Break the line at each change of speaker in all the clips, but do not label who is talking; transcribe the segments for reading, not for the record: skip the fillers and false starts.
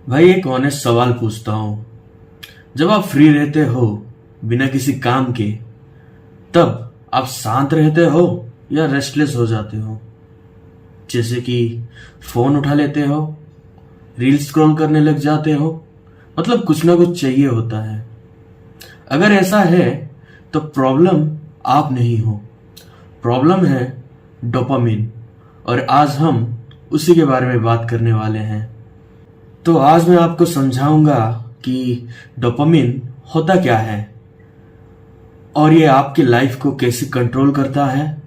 भाई एक ऑनेस्ट सवाल पूछता हूँ। जब आप फ्री रहते हो बिना किसी काम के, तब आप शांत रहते हो या रेस्टलेस हो जाते हो? जैसे कि फोन उठा लेते हो, रील स्क्रॉल करने लग जाते हो, मतलब कुछ ना कुछ चाहिए होता है। अगर ऐसा है तो प्रॉब्लम आप नहीं हो, प्रॉब्लम है डोपामिन। और आज हम उसी के बारे में बात करने वाले हैं। तो आज मैं आपको समझाऊंगा कि डोपामिन होता क्या है और ये आपकी लाइफ को कैसे कंट्रोल करता है,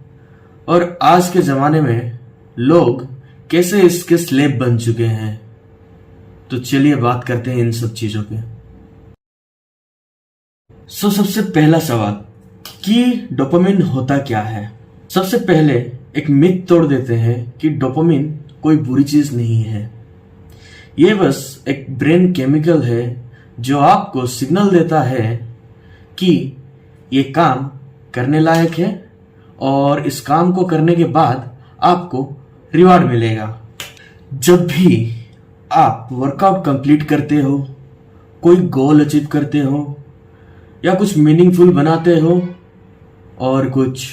और आज के ज़माने में लोग कैसे इसके स्लेव बन चुके हैं। तो चलिए बात करते हैं इन सब चीज़ों पे। सबसे पहला सवाल कि डोपामिन होता क्या है। सबसे पहले एक मिथ तोड़ देते हैं कि डोपामिन कोई बुरी चीज़ नहीं है। ये बस एक ब्रेन केमिकल है जो आपको सिग्नल देता है कि ये काम करने लायक है और इस काम को करने के बाद आपको रिवार्ड मिलेगा। जब भी आप वर्कआउट कंप्लीट करते हो, कोई गोल अचीव करते हो या कुछ मीनिंगफुल बनाते हो और कुछ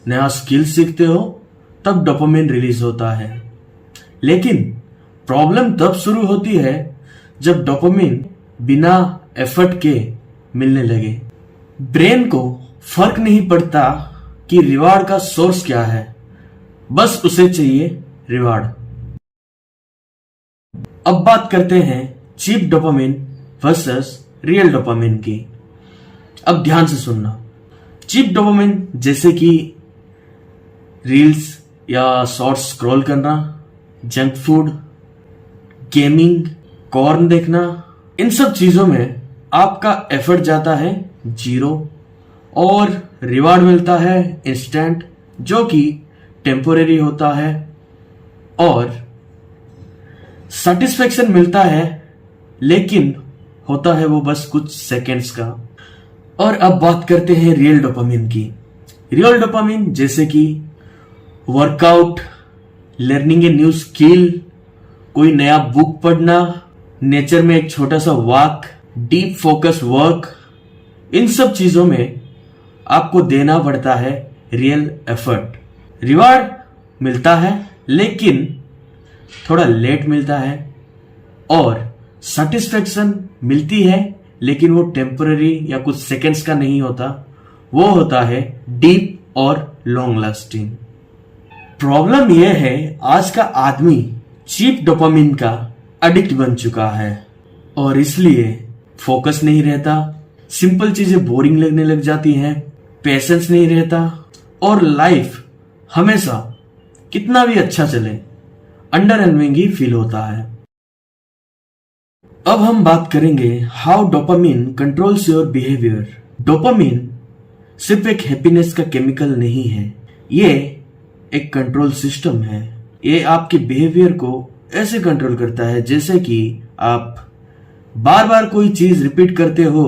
नया स्किल सीखते हो, तब डोपामिन रिलीज होता है। लेकिन प्रॉब्लम तब शुरू होती है जब डोपामिन बिना एफर्ट के मिलने लगे। ब्रेन को फर्क नहीं पड़ता कि रिवार्ड का सोर्स क्या है, बस उसे चाहिए रिवार्ड। अब बात करते हैं cheap dopamine versus real dopamine की। अब ध्यान से सुनना। चीप डोपामिन जैसे कि रील्स या शॉर्ट्स स्क्रॉल करना, जंक फूड, गेमिंग, कॉर्न देखना, इन सब चीजों में आपका एफर्ट जाता है जीरो और रिवार्ड मिलता है इंस्टेंट, जो कि टेम्पोरेरी होता है और सेटिस्फेक्शन मिलता है, लेकिन होता है वो बस कुछ सेकेंड्स का। और अब बात करते हैं रियल डोपामिन की। रियल डोपामिन जैसे कि workout, learning a new skill, कोई नया बुक पढ़ना, नेचर में एक छोटा सा वॉक, डीप फोकस वर्क, इन सब चीजों में आपको देना पड़ता है रियल एफर्ट। रिवार्ड मिलता है लेकिन थोड़ा लेट मिलता है, और सेटिस्फेक्शन मिलती है लेकिन वो टेम्पररी या कुछ सेकंड्स का नहीं होता, वो होता है डीप और लॉन्ग लास्टिंग। प्रॉब्लम यह है आज का आदमी चीप डोपामिन का एडिक्ट बन चुका है और इसलिए फोकस नहीं रहता, सिंपल चीजें बोरिंग लगने लग जाती हैं, पेशेंस नहीं रहता और लाइफ हमेशा कितना भी अच्छा चले अंडरवेलमिंग ही फील होता है। अब हम बात करेंगे how dopamine controls your behaviour. Dopamine सिर्फ एक हैप्पीनेस का केमिकल नहीं है, ये एक कंट्रोल सिस्टम है। ये आपके बिहेवियर को ऐसे कंट्रोल करता है जैसे कि आप बार बार कोई चीज रिपीट करते हो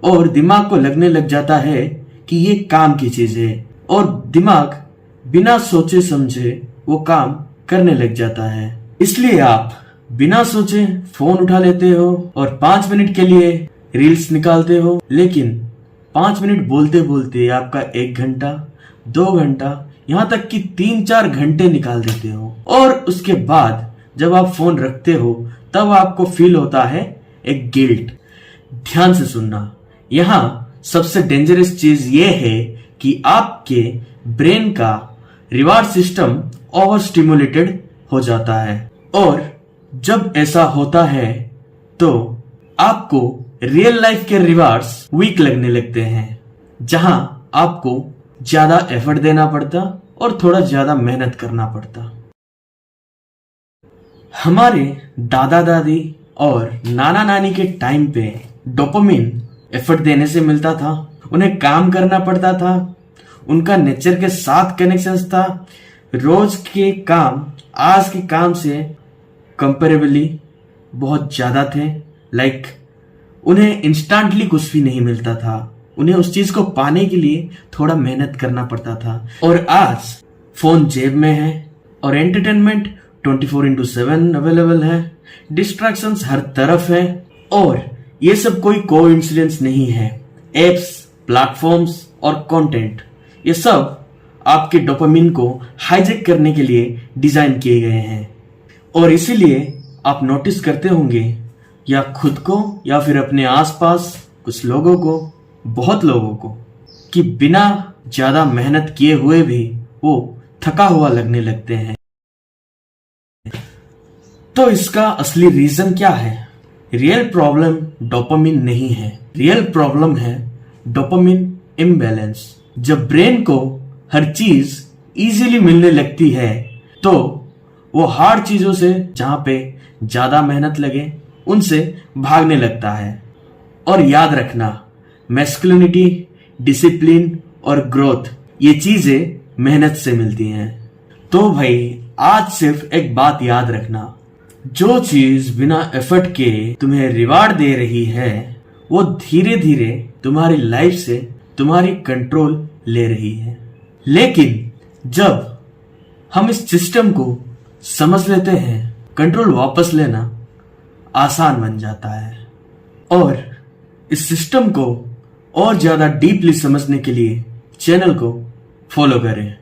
और दिमाग को लगने लग जाता है कि ये काम की चीज है, और दिमाग बिना सोचे समझे वो काम करने लग जाता है। इसलिए आप बिना सोचे फोन उठा लेते हो और 5 मिनट के लिए रील्स निकालते हो, लेकिन 5 मिनट बोलते बोलते आपका 1 घंटा, 2 घंटा, यहां तक कि 3-4 घंटे निकाल देते हो। और उसके बाद जब आप फोन रखते हो तब आपको फील होता है एक गिल्ट। ध्यान से सुनना, यहां सबसे डेंजरस चीज ये है कि आपके ब्रेन का रिवार्ड सिस्टम ओवर स्टिमुलेटेड हो जाता है, और जब ऐसा होता है तो आपको रियल लाइफ के रिवार्ड्स वीक लगने लगते हैं, जहां आपको ज्यादा एफर्ट देना पड़ता और थोड़ा ज्यादा मेहनत करना पड़ता। हमारे दादा दादी और नाना नानी के टाइम पे डोपामिन एफर्ट देने से मिलता था, उन्हें काम करना पड़ता था, उनका नेचर के साथ कनेक्शन था। रोज के काम आज के काम से कंपेरेबली बहुत ज्यादा थे। उन्हें इंस्टेंटली कुछ भी नहीं मिलता था, उन्हें उस चीज को पाने के लिए थोड़ा मेहनत करना पड़ता था। और आज फोन जेब में है और एंटरटेनमेंट 24/7 अवेलेबल है, डिस्ट्रैक्शंस हर तरफ है, और ये सब कोई कोइंसिडेंस नहीं है। एप्स, प्लेटफॉर्म्स और कंटेंट, ये सब आपके डोपामिन को हाईजैक करने के लिए डिजाइन किए गए हैं। और इसीलिए आप नोटिस करते होंगे, या खुद को या फिर अपने आसपास कुछ लोगों को, बहुत लोगों को, कि बिना ज्यादा मेहनत किए हुए भी वो थका हुआ लगने लगते हैं। तो इसका असली रीजन क्या है? रियल प्रॉब्लम डोपामिन नहीं है, रियल प्रॉब्लम है डोपामिन इम्बैलेंस। जब ब्रेन को हर चीज इजीली मिलने लगती है तो वो हार्ड चीजों से, जहां पे ज्यादा मेहनत लगे, उनसे भागने लगता है। और याद रखना, मैस्कुलिनिटी, डिसिप्लिन और ग्रोथ, ये चीजें मेहनत से मिलती हैं। तो भाई आज सिर्फ एक बात याद रखना, जो चीज बिना एफर्ट के तुम्हें रिवार्ड दे रही है वो धीरे धीरे तुम्हारी लाइफ से तुम्हारी कंट्रोल ले रही है। लेकिन जब हम इस सिस्टम को समझ लेते हैं, कंट्रोल वापस लेना आसान बन जाता है। और इस सिस्टम को और ज्यादा डीपली समझने के लिए चैनल को फॉलो करें।